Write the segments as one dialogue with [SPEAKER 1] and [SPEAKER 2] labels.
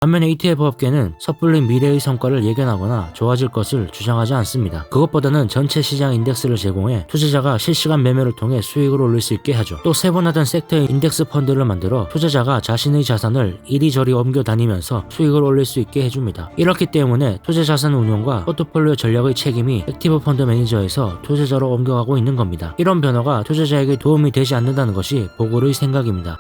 [SPEAKER 1] 반면에 ETF 업계는 섣불리 미래의 성과를 예견하거나 좋아질 것을 주장하지 않습니다. 그것보다는 전체 시장 인덱스를 제공해 투자자가 실시간 매매를 통해 수익을 올릴 수 있게 하죠. 또 세분화된 섹터의 인덱스 펀드를 만들어 투자자가 자신의 자산을 이리저리 옮겨 다니면서 수익을 올릴 수 있게 해줍니다. 이렇기 때문에 투자 자산 운용과 포트폴리오 전략의 책임이 액티브 펀드 매니저에서 투자자로 옮겨가고 있는 겁니다. 이런 변화가 투자자에게 도움이 되지 않는다는 것이 보글의 생각입니다.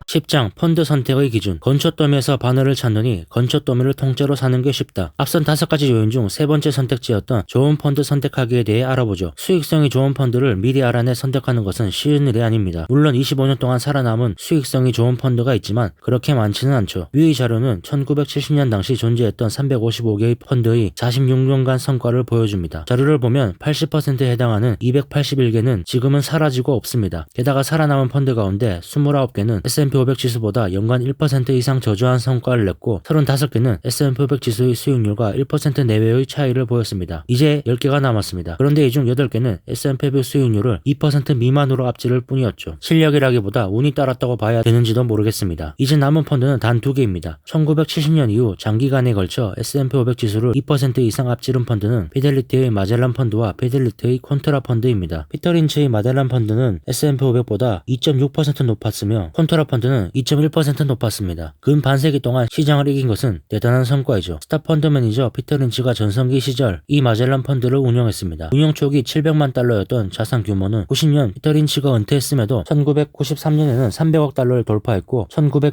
[SPEAKER 1] 10장 펀드 선택의 기준. 건초더미에서 바늘을 찾느니 건초더미를 통째로 사는 게 쉽다. 앞선 5가지 요인 중 세 번째 선택지였던 좋은 펀드 선택하기에 대해 알아보죠. 수익성이 좋은 펀드를 미리 알아내 선택하는 것은 쉬운 일이 아닙니다. 물론 25년 동안 살아남은 수익성이 좋은 펀드가 있지만 그렇게 많지는 않죠. 위의 자료는 1970년 당시 존재했던 355개의 펀드의 46년간 성과를 보여줍니다. 자료를 보면 80%에 해당하는 281개는 지금은 사라지고 없습니다. 게다가 살아남은 펀드 가운데 29개는 S&P 500 지수보다 연간 1% 이상 저조한 성과를 냈고 35개는 S&P 500 지수의 수익률과 1% 내외의 차이를 보였습니다. 이제 10개가 남았습니다. 그런데 이 중 8개는 S&P 500 수익률을 2% 미만으로 앞지를 뿐이었죠. 실력이라기보다 운이 따랐다고 봐야 되는지도 모르겠습니다. 이제 남은 펀드는 단 2개입니다. 1970년 이후 장기간에 걸쳐 S&P 500 지수를 2% 이상 앞지른 펀드는 피델리티의 마젤란 펀드와 피델리티의 콘트라 펀드입니다. 피터 린치의 마젤란 펀드는 S&P 500보다 2.6% 높았으며 콘트라 펀드는 2.1% 높았습니다. 근 반세기 동안 시장을 이긴 것은 대단한 성과이죠. 스타 펀드 매니저 피터 린치가 전성기 시절 이 마젤란 펀드를 운영했습니다. 운영 초기 700만 달러였던 자산 규모는 90년 피터 린치가 은퇴했음에도 1993년에는 300억 달러를 돌파했고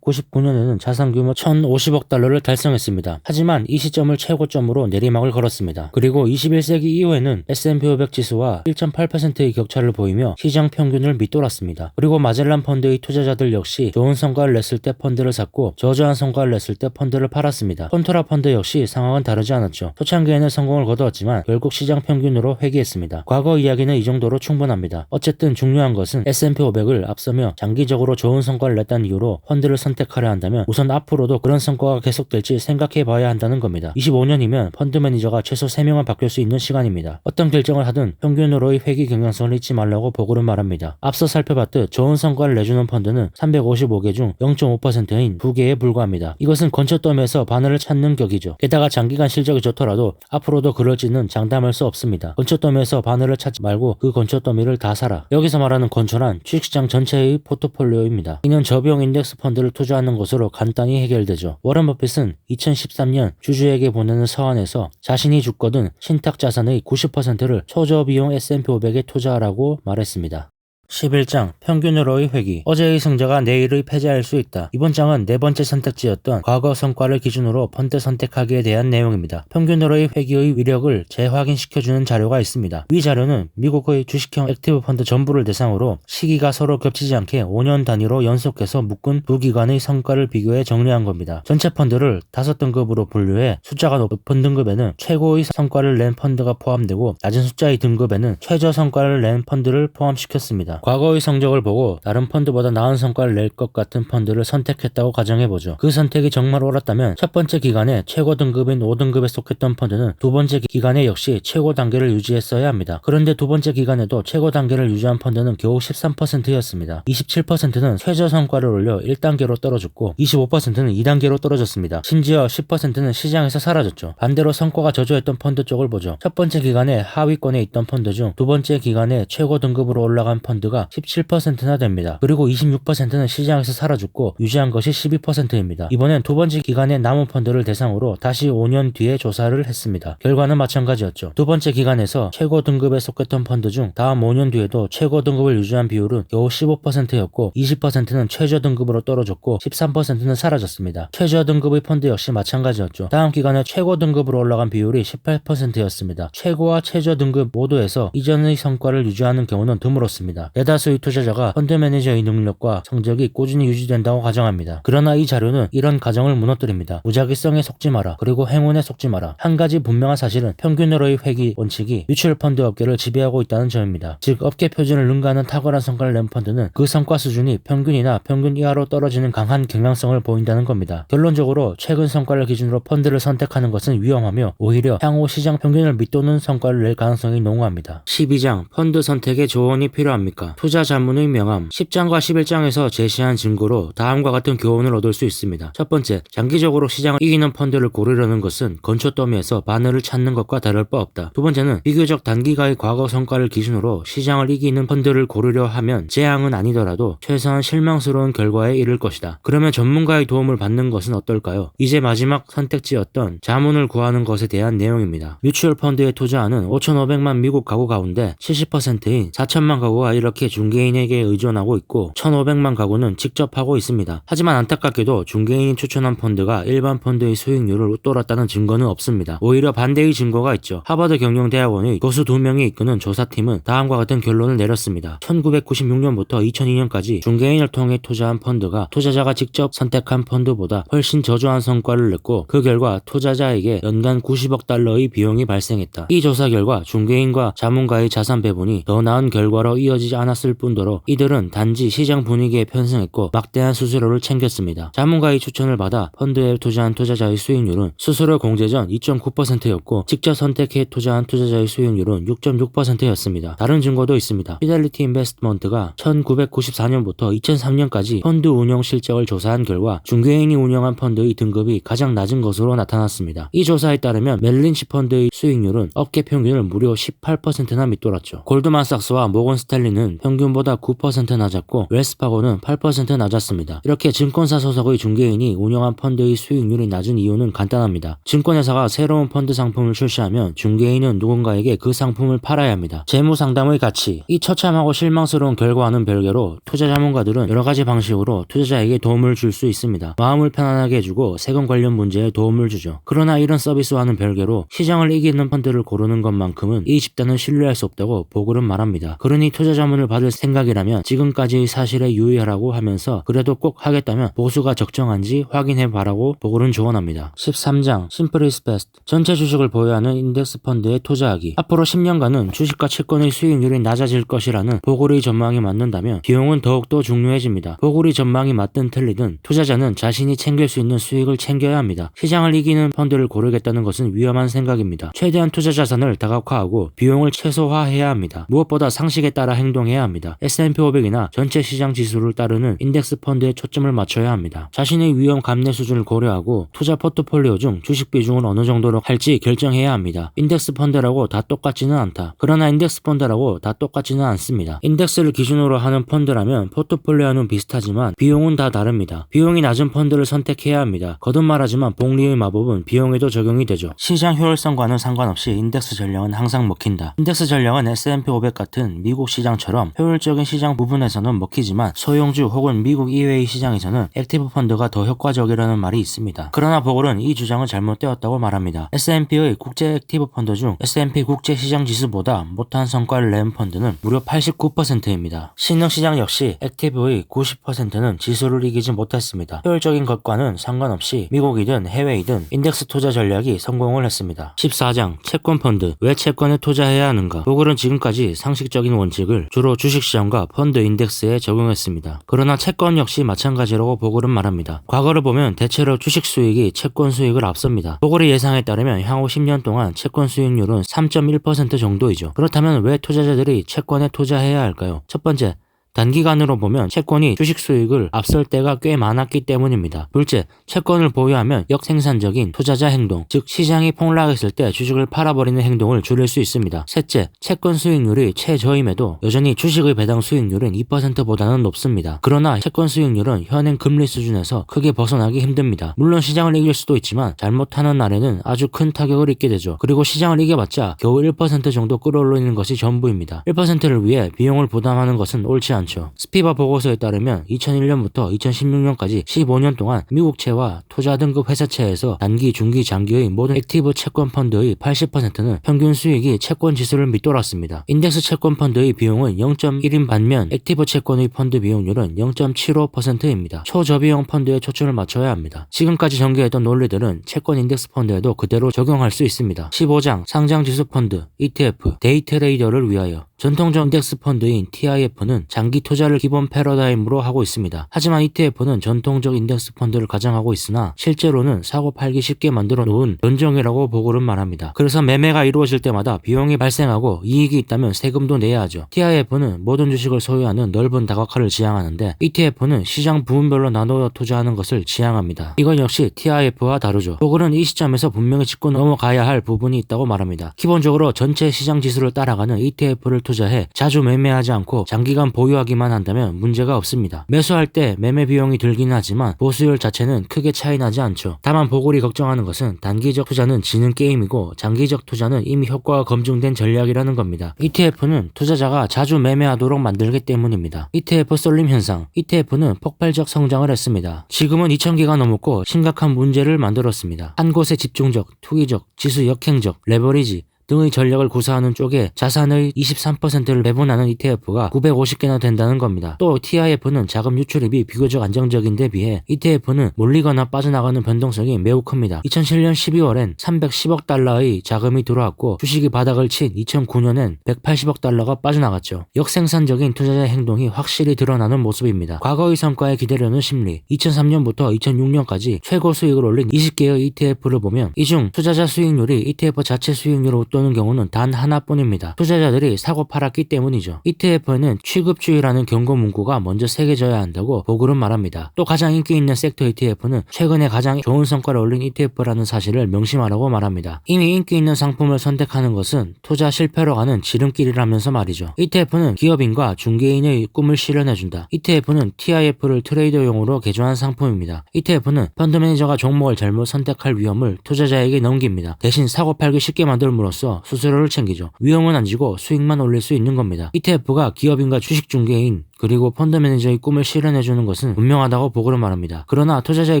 [SPEAKER 1] 1999년에는 자산 규모 1050억 달러를 달성했습니다. 하지만 이 시점을 최고점으로 내리막을 걸었습니다. 그리고 21세기 이후에는 S&P 500 지수와 1.8%의 격차를 보이며 시장 평균을 밑돌았습니다. 그리고 마젤란 펀드의 투자자들 역시 좋은 성과를 냈을 때 펀드를 샀고 저조한 성과를 냈을 때 펀드를 팔았습니다. 콘트라 펀드 역시 상황은 다르지 않았죠. 초창기에는 성공을 거두었지만 결국 시장 평균으로 회귀했습니다. 과거 이야기는 이 정도로 충분합니다. 어쨌든 중요한 것은 S&P 500을 앞서며 장기적으로 좋은 성과를 냈다는 이유로 펀드를 선택하려 한다면 우선 앞으로도 그런 성과가 계속될지 생각해 봐야 한다는 겁니다. 25년이면 펀드 매니저가 최소 3명은 바뀔 수 있는 시간입니다. 어떤 결정을 하든 평균으로의 회귀 경향성을 잊지 말라고 보고는 말합니다. 앞서 살펴봤듯 좋은 성과를 내주는 펀드는 355개 중 0.5%인 2개에 불과합니다. 이것은 건초더미에서 바늘을 찾는 격이죠. 게다가 장기간 실적이 좋더라도 앞으로도 그럴지는 장담할 수 없습니다. 건초더미에서 바늘을 찾지 말고 그 건초더미를 다 사라. 여기서 말하는 건초란 주식시장 전체의 포트폴리오입니다. 이는 저비용 인덱스 펀드를 투자하는 것으로 간단히 해결되죠. 워런 버핏은 2013년 주주에게 보내는 서한에서 자신이 주거든 신탁 자산의 90%를 초저비용 S&P 500에 투자하라고 말했습니다. 11장 평균으로의 회귀. 어제의 승자가 내일의 패자일 수 있다. 이번 장은 네 번째 선택지였던 과거 성과를 기준으로 펀드 선택하기에 대한 내용입니다. 평균으로의 회귀의 위력을 재확인시켜주는 자료가 있습니다. 위 자료는 미국의 주식형 액티브 펀드 전부를 대상으로 시기가 서로 겹치지 않게 5년 단위로 연속해서 묶은 두 기관의 성과를 비교해 정리한 겁니다. 전체 펀드를 5등급으로 분류해 숫자가 높은 등급에는 최고의 성과를 낸 펀드가 포함되고 낮은 숫자의 등급에는 최저 성과를 낸 펀드를 포함시켰습니다. 과거의 성적을 보고 다른 펀드보다 나은 성과를 낼 것 같은 펀드를 선택했다고 가정해보죠. 그 선택이 정말 옳았다면 첫 번째 기간에 최고 등급인 5등급에 속했던 펀드는 두 번째 기간에 역시 최고 단계를 유지했어야 합니다. 그런데 두 번째 기간에도 최고 단계를 유지한 펀드는 겨우 13%였습니다. 27%는 최저 성과를 올려 1단계로 떨어졌고 25%는 2단계로 떨어졌습니다. 심지어 10%는 시장에서 사라졌죠. 반대로 성과가 저조했던 펀드 쪽을 보죠. 첫 번째 기간에 하위권에 있던 펀드 중 두 번째 기간에 최고 등급으로 올라간 펀드가 17%나 됩니다. 그리고 26%는 시장에서 사라졌고 유지한 것이 12%입니다. 이번엔 두 번째 기간의 남은 펀드를 대상으로 다시 5년 뒤에 조사를 했습니다. 결과는 마찬가지였죠. 두 번째 기간에서 최고 등급에 속했던 펀드 중 다음 5년 뒤에도 최고 등급을 유지한 비율은 겨우 15%였고 20%는 최저 등급으로 떨어졌고 13%는 사라졌습니다. 최저 등급의 펀드 역시 마찬가지였죠. 다음 기간에 최고 등급으로 올라간 비율이 18%였습니다. 최고와 최저 등급 모두에서 이전의 성과를 유지하는 경우는 드물었습니다. 대다수의 투자자가 펀드 매니저의 능력과 성적이 꾸준히 유지된다고 가정합니다. 그러나 이 자료는 이런 가정을 무너뜨립니다. 무작위성에 속지 마라. 그리고 행운에 속지 마라. 한 가지 분명한 사실은 평균으로의 회귀 원칙이 뮤추얼 펀드 업계를 지배하고 있다는 점입니다. 즉 업계 표준을 능가하는 탁월한 성과를 낸 펀드는 그 성과 수준이 평균이나 평균 이하로 떨어지는 강한 경향성을 보인다는 겁니다. 결론적으로 최근 성과를 기준으로 펀드를 선택하는 것은 위험하며 오히려 향후 시장 평균을 밑도는 성과를 낼 가능성이 농후합니다. 12장 펀드 선택에 조언이 필요합니까? 무엇일까? 투자 자문의 명함 10장과 11장에서 제시한 증거로 다음과 같은 교훈을 얻을 수 있습니다. 첫 번째, 장기적으로 시장을 이기는 펀드를 고르려는 것은 건초 더미에서 바늘을 찾는 것과 다를 바 없다. 두 번째는 비교적 단기가의 과거 성과를 기준으로 시장을 이기는 펀드를 고르려 하면 재앙은 아니더라도 최소한 실망스러운 결과에 이를 것이다. 그러면 전문가의 도움을 받는 것은 어떨까요? 이제 마지막 선택지였던 자문을 구하는 것에 대한 내용입니다. 뮤추얼 펀드에 투자하는 5,500만 미국 가구 가운데 70%인 4천만 가구가 이렇게 중개인에게 의존하고 있고 1,500만 가구는 직접 하고 있습니다. 하지만 안타깝게도 중개인이 추천한 펀드가 일반 펀드의 수익률을 웃돌았다는 증거는 없습니다. 오히려 반대의 증거가 있죠. 하버드 경영대학원의 교수 2명이 이끄는 조사팀은 다음과 같은 결론을 내렸습니다. 1996년부터 2002년까지 중개인을 통해 투자한 펀드가 투자자가 직접 선택한 펀드보다 훨씬 저조한 성과를 냈고 그 결과 투자자에게 연간 90억 달러의 비용이 발생했다. 이 조사 결과 중개인과 자문가의 자산 배분이 더 나은 결과로 이어지지 않았을 뿐더러 이들은 단지 시장 분위기에 편승했고 막대한 수수료를 챙겼습니다. 자문가의 추천을 받아 펀드에 투자한 투자자의 수익률은 수수료 공제 전 2.9%였고 직접 선택해 투자한 투자자의 수익률은 6.6%였습니다. 다른 증거도 있습니다. 피델리티 인베스트먼트가 1994년부터 2003년까지 펀드 운영 실적을 조사한 결과 중개인이 운영한 펀드의 등급이 가장 낮은 것으로 나타났습니다. 이 조사에 따르면 멜린치 펀드의 수익률은 업계 평균을 무려 18%나 밑돌았죠. 골드만삭스와 모건 스탠리는 평균보다 9% 낮았고 웰스파고는 8% 낮았습니다. 이렇게 증권사 소속의 중개인이 운영한 펀드의 수익률이 낮은 이유는 간단합니다. 증권회사가 새로운 펀드 상품을 출시하면 중개인은 누군가에게 그 상품을 팔아야 합니다. 재무 상담의 가치, 이 처참하고 실망스러운 결과와는 별개로 투자 자문가들은 여러 가지 방식으로 투자자에게 도움을 줄 수 있습니다. 마음을 편안하게 해주고 세금 관련 문제에 도움을 주죠. 그러나 이런 서비스와는 별개로 시장을 이기는 펀드를 고르는 것만큼은 이 집단을 신뢰할 수 없다고 보글은 말합니다. 그러니 투자 자문을 받을 생각이라면 지금까지의 사실에 유의하라고 하면서 그래도 꼭 하겠다면 보수가 적정한지 확인해봐라고 보글은 조언합니다. 13장 심플 이즈 베스트, 전체 주식을 보유하는 인덱스 펀드에 투자하기. 앞으로 10년간은 주식과 채권의 수익률이 낮아질 것이라는 보글의 전망이 맞는다면 비용은 더욱더 중요해집니다. 보글의 전망이 맞든 틀리든 투자자는 자신이 챙길 수 있는 수익을 챙겨야 합니다. 시장을 이기는 펀드를 고르겠다는 것은 위험한 생각입니다. 최대한 투자 자산을 다각화하고 비용을 최소화해야 합니다. 무엇보다 상식에 따라 행동해야 합니다. S&P 500이나 전체 시장 지수를 따르는 인덱스 펀드에 초점을 맞춰야 합니다. 자신의 위험 감내 수준을 고려하고 투자 포트폴리오 중 주식 비중을 어느 정도로 할지 결정해야 합니다. 인덱스 펀드라고 다 똑같지는 않다. 그러나 인덱스 펀드라고 다 똑같지는 않습니다. 인덱스를 기준으로 하는 펀드라면 포트폴리오는 비슷하지만 비용은 다 다릅니다. 비용이 낮은 펀드를 선택해야 합니다. 거듭 말하지만 복리의 마법은 비용에도 적용이 되죠. 시장 효율성과는 상관없이 인덱스 전략은 항상 먹힌다. 인덱스 전략은 S&P 500 같은 미국 시장처럼 효율적인 시장 부분에서는 먹히지만 소형주 혹은 미국 이외의 시장에서는 액티브 펀드가 더 효과적이라는 말이 있습니다. 그러나 보글은 이 주장은 잘못되었다고 말합니다. S&P의 국제 액티브 펀드 중 S&P 국제 시장 지수보다 못한 성과를 낸 펀드는 무려 89%입니다. 신흥시장 역시 액티브의 90%는 지수를 이기지 못했습니다. 효율적인 것과는 상관없이 미국이든 해외이든 인덱스 투자 전략이 성공을 했습니다. 14장 채권 펀드, 왜 채권에 투자해야 하는가? 보글은 지금까지 상식적인 원칙을 주로 주식시장과 펀드 인덱스에 적용했습니다. 그러나 채권 역시 마찬가지라고 보글은 말합니다. 과거를 보면 대체로 주식 수익이 채권 수익을 앞섭니다. 보글의 예상에 따르면 향후 10년 동안 채권 수익률은 3.1% 정도이죠. 그렇다면 왜 투자자들이 채권에 투자해야 할까요? 첫 번째, 단기간으로 보면 채권이 주식 수익을 앞설 때가 꽤 많았기 때문입니다. 둘째, 채권을 보유하면 역생산적인 투자자 행동, 즉 시장이 폭락했을 때 주식을 팔아버리는 행동을 줄일 수 있습니다. 셋째, 채권 수익률이 최저임에도 여전히 주식의 배당 수익률은 2%보다는 높습니다. 그러나 채권 수익률은 현행 금리 수준에서 크게 벗어나기 힘듭니다. 물론 시장을 이길 수도 있지만 잘못하는 날에는 아주 큰 타격을 입게 되죠. 그리고 시장을 이겨봤자 겨우 1% 정도 끌어올리는 것이 전부입니다. 1%를 위해 비용을 부담하는 것은 옳지 않습니다. 스피바 보고서에 따르면 2001년부터 2016년까지 15년 동안 미국채와 투자 등급 회사채에서 단기, 중기, 장기의 모든 액티브 채권 펀드의 80%는 평균 수익이 채권 지수를 밑돌았습니다. 인덱스 채권 펀드의 비용은 0.1인 반면 액티브 채권의 펀드 비용률은 0.75%입니다. 초저비용 펀드에 초점을 맞춰야 합니다. 지금까지 전개했던 논리들은 채권 인덱스 펀드에도 그대로 적용할 수 있습니다. 15장 상장 지수 펀드, ETF, 데이 트레이더를 위하여 전통적 인덱스 펀드인 TIF는 장기 장기 투자를 기본 패러다임으로 하고 있습니다. 하지만 ETF는 전통적 인덱스 펀드를 가장하고 있으나 실제로는 사고 팔기 쉽게 만들어 놓은 변종이라고 보고는 말합니다. 그래서 매매가 이루어질 때마다 비용이 발생하고 이익이 있다면 세금도 내야 하죠. TIF는 모든 주식을 소유하는 넓은 다각화를 지향하는데 ETF는 시장 부분별로 나누어 투자하는 것을 지향합니다. 이건 역시 TIF와 다르죠. 보고는 이 시점에서 분명히 짚고 넘어가야 할 부분이 있다고 말합니다. 기본적으로 전체 시장 지수를 따라가는 ETF를 투자해 자주 매매하지 않고 장기간 보유하기만 한다면 문제가 없습니다. 매수할 때 매매 비용이 들긴 하지만 보수율 자체는 크게 차이 나지 않죠. 다만 보골이 걱정하는 것은 단기적 투자는 지는 게임이고 장기적 투자는 이미 효과가 검증된 전략이라는 겁니다. ETF는 투자자가 자주 매매하도록 만들기 때문입니다. ETF 쏠림 현상. ETF는 폭발적 성장을 했습니다. 지금은 2000개가 넘었고 심각한 문제를 만들었습니다. 한 곳에 집중적, 투기적, 지수 역행적, 레버리지 등의 전략을 구사하는 쪽에 자산의 23%를 배분하는 ETF가 950개나 된다는 겁니다. 또 TIF는 자금 유출입이 비교적 안정적인 데 비해 ETF는 몰리거나 빠져나가는 변동성이 매우 큽니다. 2007년 12월엔 310억 달러의 자금이 들어왔고 주식이 바닥을 친 2009년엔 180억 달러가 빠져나갔죠. 역생산적인 투자자의 행동이 확실히 드러나는 모습입니다. 과거의 성과에 기대려는 심리. 2003년부터 2006년까지 최고 수익을 올린 20개의 ETF를 보면 이 중 투자자 수익률이 ETF 자체 수익률을 웃도는 경우는 단 하나뿐입니다. 투자자들이 사고 팔았기 때문이죠. ETF에는 취급주의라는 경고 문구가 먼저 새겨져야 한다고 보글은 말합니다. 또 가장 인기 있는 섹터 ETF는 최근에 가장 좋은 성과를 올린 ETF라는 사실을 명심하라고 말합니다. 이미 인기 있는 상품을 선택하는 것은 투자 실패로 가는 지름길이라면서 말이죠. ETF는 기업인과 중개인의 꿈을 실현해준다. ETF는 TIF를 트레이더용으로 개조한 상품입니다. ETF는 펀드 매니저가 종목을 잘못 선택할 위험을 투자자에게 넘깁니다. 대신 사고 팔기 쉽게 만들므로써 수수료를 챙기죠. 위험은 안 지고 수익만 올릴 수 있는 겁니다. ETF가 기업인과 주식 중개인 그리고 펀드 매니저의 꿈을 실현해주는 것은 분명하다고 보고를 말합니다. 그러나 투자자의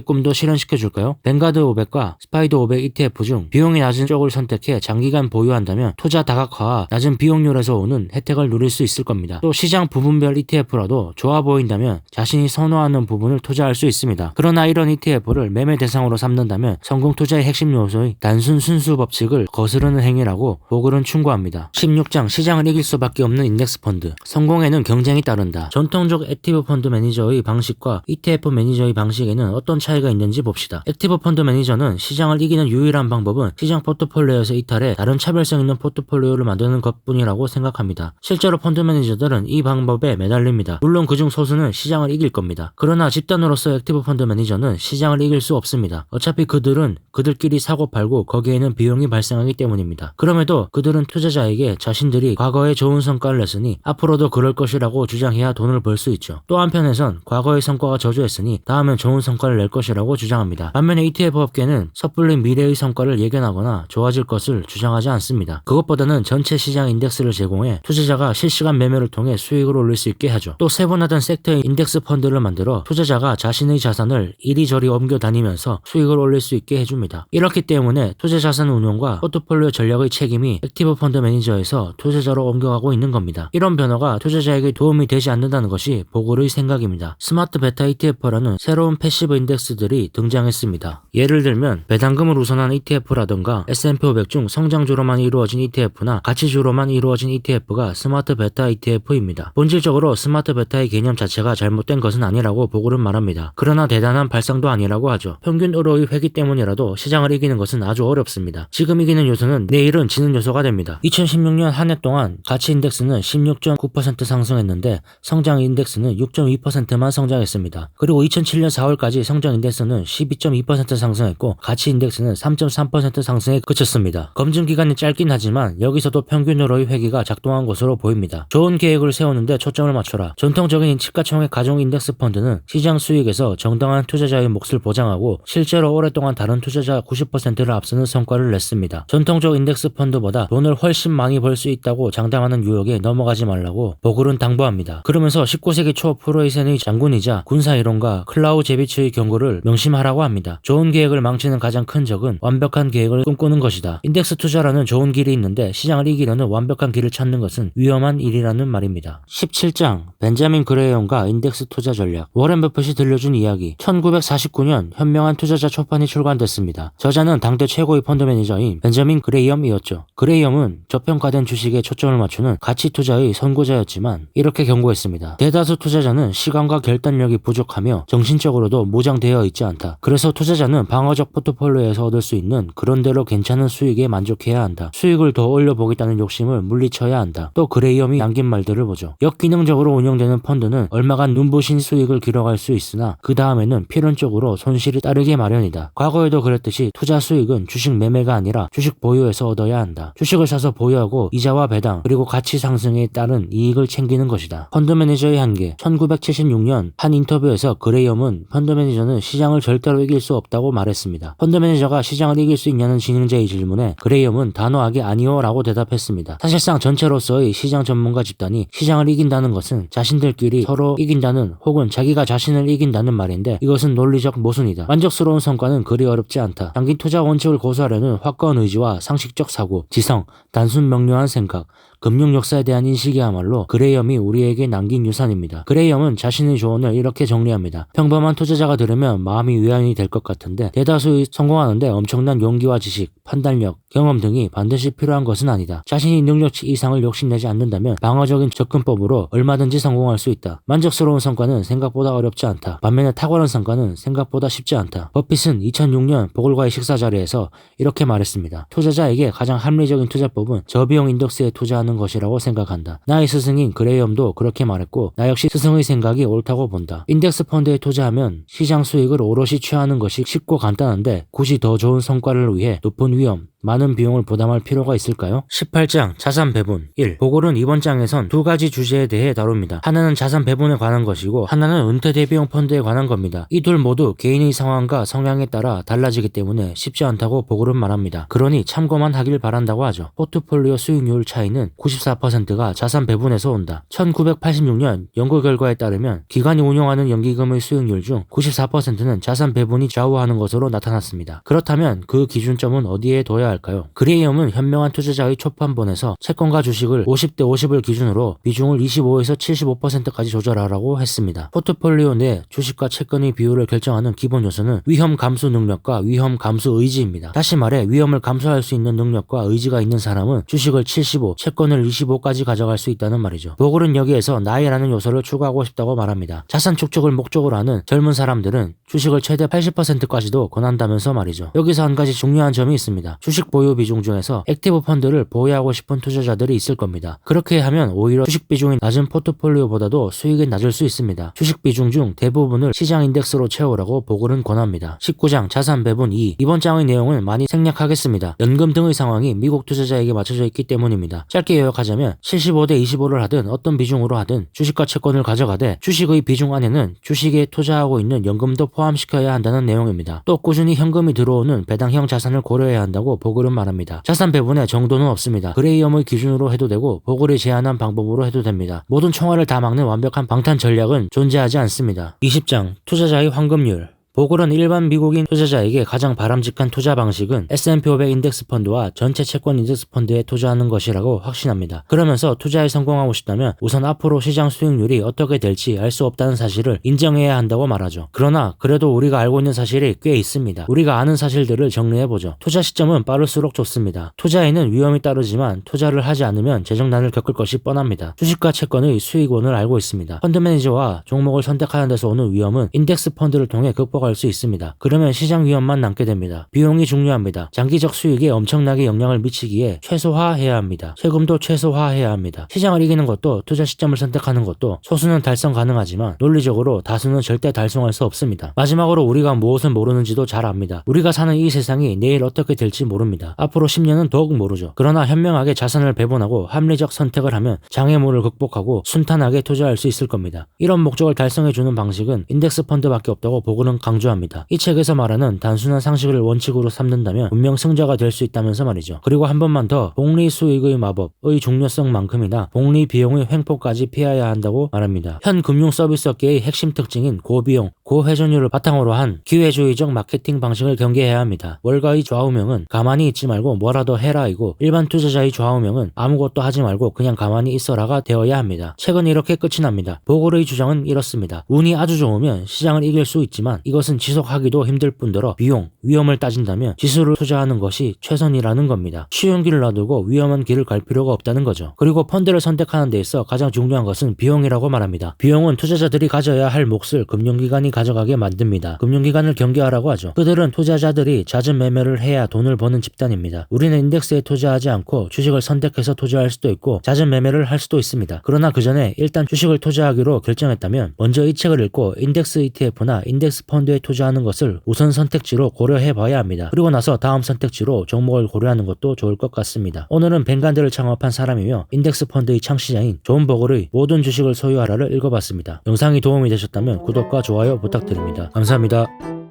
[SPEAKER 1] 꿈도 실현시켜줄까요? 뱅가드 500과 스파이더 500 ETF 중 비용이 낮은 쪽을 선택해 장기간 보유한다면 투자 다각화와 낮은 비용률에서 오는 혜택을 누릴 수 있을 겁니다. 또 시장 부분별 ETF라도 좋아 보인다면 자신이 선호하는 부분을 투자할 수 있습니다. 그러나 이런 ETF를 매매 대상으로 삼는다면 성공 투자의 핵심 요소의 단순 순수 법칙을 거스르는 행위라고 보글은 충고합니다. 16장 시장을 이길 수밖에 없는 인덱스 펀드. 성공에는 경쟁이 따른다. 전통적 액티브 펀드 매니저의 방식과 ETF 매니저의 방식에는 어떤 차이가 있는지 봅시다. 액티브 펀드 매니저는 시장을 이기는 유일한 방법은 시장 포트폴리오에서 이탈해 다른 차별성 있는 포트폴리오를 만드는 것뿐이라고 생각합니다. 실제로 펀드 매니저들은 이 방법에 매달립니다. 물론 그중 소수는 시장을 이길 겁니다. 그러나 집단으로서 액티브 펀드 매니저는 시장을 이길 수 없습니다. 어차피 그들은 그들끼리 사고 팔고 거기에는 비용이 발생하기 때문입니다. 그럼에도 그들은 투자자에게 자신들이 과거에 좋은 성과를 냈으니 앞으로도 그럴 것이라고 주장해야 돈을 벌 수 있죠. 또 한편에선 과거의 성과가 저조했으니 다음엔 좋은 성과를 낼 것이라고 주장합니다. 반면에 ETF 업계는 섣불리 미래의 성과를 예견하거나 좋아질 것을 주장하지 않습니다. 그것보다는 전체 시장 인덱스를 제공해 투자자가 실시간 매매를 통해 수익을 올릴 수 있게 하죠. 또 세분화된 섹터의 인덱스 펀드를 만들어 투자자가 자신의 자산을 이리저리 옮겨 다니면서 수익을 올릴 수 있게 해줍니다. 이렇기 때문에 투자 자산 운용과 포트폴리오 전략의 책임이 액티브 펀드 매니저에서 투자자로 옮겨가고 있는 겁니다. 이런 변화가 투자자에게 도움이 되지 않는다는 것이 보글의 생각입니다. 스마트 베타 ETF라는 새로운 패시브 인덱스들이 등장했습니다. 예를 들면 배당금을 우선한 ETF라던가 S&P 500 중 성장주로만 이루어진 ETF나 가치주로만 이루어진 ETF가 스마트 베타 ETF입니다. 본질적으로 스마트 베타의 개념 자체가 잘못된 것은 아니라고 보글은 말합니다. 그러나 대단한 발상도 아니라고 하죠. 평균 으로의 회귀 때문이라도 시장을 이기는 것은 아주 어렵습니다. 지금 이기는 요소는 내일은 지는 요소가 됩니다. 2016년 한 해 동안 가치 인덱스는 16.9% 상승했는데 성장 인덱스는 6.2%만 성장했습니다. 그리고 2007년 4월까지 성장 인덱스는 12.2% 상승했고 가치 인덱스는 3.3% 상승에 그쳤습니다. 검증 기간이 짧긴 하지만 여기서도 평균으로의 회귀가 작동한 것으로 보입니다. 좋은 계획을 세우는데 초점을 맞춰라. 전통적인 시가총액 가중 인덱스 펀드는 시장 수익에서 정당한 투자자의 몫을 보장하고 실제로 오랫동안 다른 투자자 90%를 앞서는 성과를 냈습니다. 전통적 인덱스 펀드보다 돈을 훨씬 많이 벌 수 있다고 장담하는 유혹에 넘어가지 말라고 보글은 당부합니다. 그러면서 19세기 초 프로이센의 장군이자 군사이론가 클라우제비츠의 경고를 명심하라고 합니다. 좋은 계획을 망치는 가장 큰 적은 완벽한 계획을 꿈꾸는 것이다. 인덱스 투자라는 좋은 길이 있는데 시장을 이기려는 완벽한 길을 찾는 것은 위험한 일이라는 말입니다. 17장 벤자민 그레이엄과 인덱스 투자 전략. 워렌 버핏이 들려준 이야기. 1949년 현명한 투자자 초판이 출간됐습니다. 저자는 당대 최고의 펀드 매니저인 벤자민 그레이엄이었죠. 그레이엄은 저평가된 주식에 초점을 맞추는 가치 투자의 선구자였지만 이렇게 경고했습니다. 말했습니다. 대다수 투자자는 시간과 결단력이 부족하며 정신적으로도 무장되어 있지 않다. 그래서 투자자는 방어적 포트폴리오에서 얻을 수 있는 그런대로 괜찮은 수익에 만족해야 한다. 수익을 더 올려보겠다는 욕심을 물리쳐야 한다. 또 그레이엄이 남긴 말들을 보죠. 역기능적으로 운영되는 펀드는 얼마간 눈부신 수익을 기록할 수 있으나 그 다음에는 필연적으로 손실이 따르게 마련이다. 과거에도 그랬듯이 투자 수익은 주식 매매가 아니라 주식 보유에서 얻어야 한다. 주식을 사서 보유하고 이자와 배당 그리고 가치 상승에 따른 이익을 챙기는 것이다. 펀드 매니저의 한계. 1976년 한 인터뷰에서 그레이엄은 펀드 매니저는 시장을 절대로 이길 수 없다고 말했습니다. 펀드 매니저가 시장을 이길 수 있냐는 진행자의 질문에 그레이엄은 단호하게 아니요 라고 대답했습니다. 사실상 전체로서의 시장 전문가 집단이 시장을 이긴다는 것은 자신들끼리 서로 이긴다는 혹은 자기가 자신을 이긴다는 말인데 이것은 논리적 모순이다. 만족스러운 성과는 그리 어렵지 않다. 장기 투자 원칙을 고수하려는 확고한 의지와 상식적 사고, 지성, 단순 명료한 생각, 금융 역사에 대한 인식이야말로 그레이엄이 우리에게 남긴 유산입니다. 그레이엄은 자신의 조언을 이렇게 정리합니다. 평범한 투자자가 들으면 마음이 위안이 될 것 같은데 대다수 성공하는데 엄청난 용기와 지식, 판단력, 경험 등이 반드시 필요한 것은 아니다. 자신이 능력치 이상을 욕심내지 않는다면 방어적인 접근법으로 얼마든지 성공할 수 있다. 만족스러운 성과는 생각보다 어렵지 않다. 반면에 탁월한 성과는 생각보다 쉽지 않다. 버핏은 2006년 보글과의 식사 자리에서 이렇게 말했습니다. 투자자에게 가장 합리적인 투자법은 저비용 인덱스에 투자하는 것이라고 생각한다. 나의 스승인 그레이엄도 그렇게 말했고 나 역시 스승의 생각이 옳다고 본다. 인덱스 펀드에 투자하면 시장 수익을 오롯이 취하는 것이 쉽고 간단한데 굳이 더 좋은 성과를 위해 높은 위험, 많은 비용을 부담할 필요가 있을까요? 18장 자산 배분 1. 보글은 이번 장에선 두 가지 주제에 대해 다룹니다. 하나는 자산 배분에 관한 것이고 하나는 은퇴 대비용 펀드에 관한 겁니다. 이 둘 모두 개인의 상황과 성향에 따라 달라지기 때문에 쉽지 않다고 보글은 말합니다. 그러니 참고만 하길 바란다고 하죠. 포트폴리오 수익률 차이는 94%가 자산 배분에서 온다. 1986년 연구 결과에 따르면 기관이 운용하는 연기금의 수익률 중 94%는 자산 배분이 좌우하는 것으로 나타났습니다. 그렇다면 그 기준점은 어디에 둬야 할까요? 그레이엄은 현명한 투자자의 초판본에서 채권과 주식을 50대 50을 기준으로 비중을 25에서 75%까지 조절하라고 했습니다. 포트폴리오 내 주식과 채권의 비율을 결정하는 기본 요소는 위험 감수 능력과 위험 감수 의지입니다. 다시 말해 위험을 감수할 수 있는 능력과 의지가 있는 사람은 주식을 75, 채권을 25까지 가져갈 수 있다는 말이죠. 보글은 여기에서 나이라는 요소를 추가하고 싶다고 말합니다. 자산 축적을 목적으로 하는 젊은 사람들은 주식을 최대 80%까지도 권한다면서 말이죠. 여기서 한 가지 중요한 점이 있습니다. 주식 보유 비중 중에서 액티브 펀드를 보유하고 싶은 투자자들이 있을 겁니다. 그렇게 하면 오히려 주식 비중이 낮은 포트폴리오보다도 수익이 낮을 수 있습니다. 주식 비중 중 대부분을 시장 인덱스로 채우라고 보글은 권합니다. 19장 자산 배분 2. 이번 장의 내용을 많이 생략하겠습니다. 연금 등의 상황이 미국 투자자에게 맞춰져 있기 때문입니다. 짧게 요약하자면 75대 25를 하든 어떤 비중으로 하든 주식과 채권을 가져가되 주식의 비중 안에는 주식에 투자하고 있는 연금도 포함시켜야 한다는 내용입니다. 또 꾸준히 현금이 들어오는 배당형 자산을 고려해야 한다고 보글은 말합니다. 자산 배분에 정도는 없습니다. 그레이엄의 기준으로 해도 되고 보글이 제안한 방법으로 해도 됩니다. 모든 총알을 다 막는 완벽한 방탄 전략은 존재하지 않습니다. 20장 투자자의 황금률. 보글은 일반 미국인 투자자에게 가장 바람직한 투자 방식은 S&P 500 인덱스 펀드와 전체 채권 인덱스 펀드에 투자하는 것이라고 확신합니다. 그러면서 투자에 성공하고 싶다면 우선 앞으로 시장 수익률이 어떻게 될지 알 수 없다는 사실을 인정해야 한다고 말하죠. 그러나 그래도 우리가 알고 있는 사실이 꽤 있습니다. 우리가 아는 사실들을 정리해보죠. 투자 시점은 빠를수록 좋습니다. 투자에는 위험이 따르지만 투자를 하지 않으면 재정난을 겪을 것이 뻔합니다. 주식과 채권의 수익원을 알고 있습니다. 펀드 매니저와 종목을 선택하는 데서 오는 위험은 인덱스 펀드를 통해 극복할 수 있습니다. 그러면 시장 위험만 남게 됩니다. 비용이 중요합니다. 장기적 수익에 엄청나게 영향을 미치기에 최소화해야 합니다. 세금도 최소화해야 합니다. 시장을 이기는 것도 투자 시점을 선택하는 것도 소수는 달성 가능하지만 논리적으로 다수는 절대 달성할 수 없습니다. 마지막으로 우리가 무엇을 모르는지도 잘 압니다. 우리가 사는 이 세상이 내일 어떻게 될지 모릅니다. 앞으로 10년은 더욱 모르죠. 그러나 현명하게 자산을 배분하고 합리적 선택을 하면 장애물을 극복하고 순탄하게 투자할 수 있을 겁니다. 이런 목적을 달성해주는 방식은 인덱스 펀드밖에 없다고 보고는 강조합니다. 이 책에서 말하는 단순한 상식을 원칙으로 삼는다면 분명 승자가 될 수 있다면서 말이죠. 그리고 한 번만 더 복리 수익의 마법의 중요성만큼이나 복리 비용의 횡포까지 피해야 한다고 말합니다. 현 금융 서비스업계의 핵심 특징인 고비용, 고회전율을 바탕으로 한 기회주의적 마케팅 방식을 경계해야 합니다. 월가의 좌우명은 가만히 있지 말고 뭐라도 해라이고 일반 투자자의 좌우명은 아무것도 하지 말고 그냥 가만히 있어라가 되어야 합니다. 책은 이렇게 끝이 납니다. 보글의 주장은 이렇습니다. 운이 아주 좋으면 시장을 이길 수 있지만 이것은 이것은 지속하기도 힘들 뿐더러 비용, 위험을 따진다면 지수를 투자하는 것이 최선이라는 겁니다. 쉬운 길을 놔두고 위험한 길을 갈 필요가 없다는 거죠. 그리고 펀드를 선택하는 데 있어 가장 중요한 것은 비용이라고 말합니다. 비용은 투자자들이 가져야 할 몫을 금융기관이 가져가게 만듭니다. 금융기관을 경계하라고 하죠. 그들은 투자자들이 잦은 매매를 해야 돈을 버는 집단입니다. 우리는 인덱스에 투자하지 않고 주식을 선택해서 투자할 수도 있고 잦은 매매를 할 수도 있습니다. 그러나 그 전에 일단 주식을 투자하기로 결정했다면 먼저 이 책을 읽고 인덱스 ETF나 인덱스 펀드에 투자하는 것을 우선 선택지로 고려해 봐야 합니다. 그리고 나서 다음 선택지로 종목을 고려하는 것도 좋을 것 같습니다. 오늘은 뱅간드를 창업한 사람이며 인덱스 펀드의 창시자인 존 버글의 모든 주식을 소유하라를 읽어봤습니다. 영상이 도움이 되셨다면 구독과 좋아요 부탁드립니다. 감사합니다.